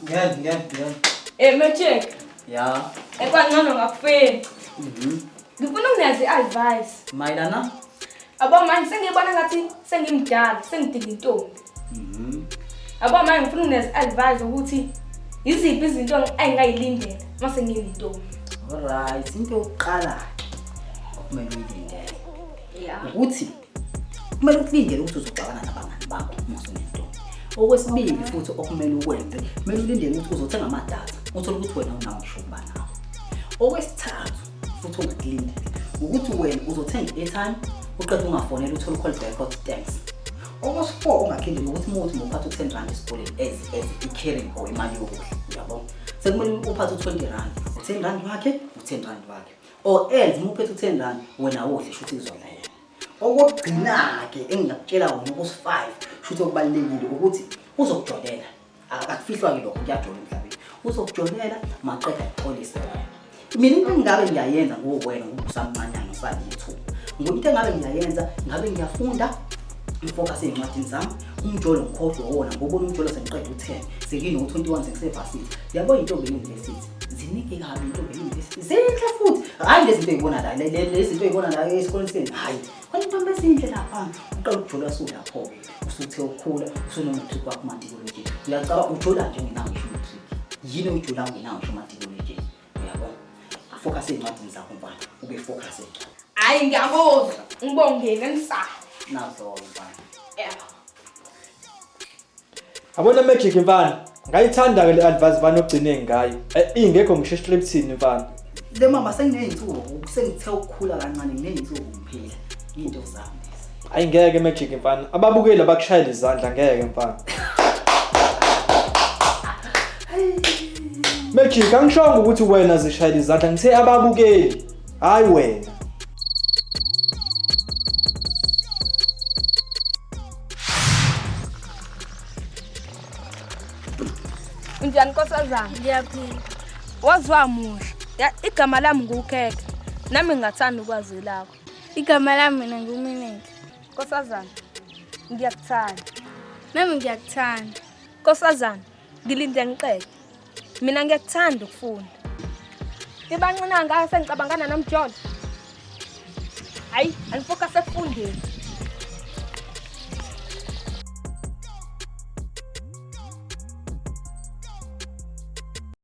Ngiyena. Mechek. Ya. Kwangcono ngakufeni. Ngifuna ungazi advice. Mayelana? Abo manje sengiyibona ngathi sengimdala, sengidinga intombi. Abo manje ngifuna ungazi advice ukuthi iziphi izinto engayilindela mase ngiyintombi. Alright, into yokuqala okumele uyilindele. Yeah. Ukuthi kumele ulindele ukuthi uzoxabana nabangani bakho uma usunentombi. Okwesibili futhi okumele ukwenze, kumele ulindele ukuthi uzothenga amadatha, uthole ukuthi wena unawo ngisho ukuba nawo. Okwesithathu futhi ongakulindele ukuthi wena uzothenga airtime, uqede ungafonela uthole call back of thanks. Okwesi-4 ungakhindile ukuthi umuntu uphatha u10 rand esikoleni as i-caring or imali yokudla, yabo. Sekumele uphathe u20 rand, u10 rand wakhe, u10 rand wakhe. Or else uma uphethe u10 rand wena udle shuthi izona yena. Okugcina ke engingakutshela wona ukuthi5 shuthi okubalekile ukuthi uzokujolela. Akufihlwa ke lokho kuyajola emhlabeni. Uzokujolela maqeda ixolise wena. Mina into engabe ngiyayenza ngokwena ngokusamncanyana usalithu. Ngokuthi engabe ngiyayenza, ngabe ngiyafunda ngifocus ezincwadini zami, umjolo ngikhohlwe wona ngoba umjolo sengiqeda u10, sekini u21 sekusevasithi. Yabo intombi e-university. Zinike kabi intombi e-university. Zinhle futhi. Hayi lezi zinto ezibona la, lezi zinto ezibona la esikoleni seni. Hayi. Kwani intombi ezinhle lapha. Uqala ukujola lapho ke. Usuthe ukukhula, usunomatric wakho matheknology. Uyacaba ujola nje ngenawo ngisho matric. Yini ujola ngenawo ngisho matheknology? Uyabo. Focus ezincwadini zakho mfana. Ube focus. Hayi ngiyabuzwa. Ngibongeke ngisala. Nazo mfana. Abona magic mfana. Ngayithanda ke le advice bani ogcine ngayo. Ingekho ngisheshile ebithini mfana. Le mama sengineyinsuku, sengithe ukukhula kancane ngineyinsuku ngiphila. Into zami lezi. Hayi ngeke magic mfana. Ababukeli abakushayela izandla ngeke mfana. Magic angishongo ukuthi wena zishayela izandla ngithe ababukeli. Hayi wena. Njani nkosazana? Ngiyaphila. Wazwa muhle. Igama lami ngukhetha. Nami ngingathanda ukwazi lakho. Igama lami mina nguMineke. Nkosazana, ngiyakuthanda. Nami ngiyakuthanda. Nkosazana, ngilinde ngiqede. Mina ngiyakuthanda ukufunda. Ibancane ngaka sengicabangana nomjolo. Hayi, anifocus ekufundeni.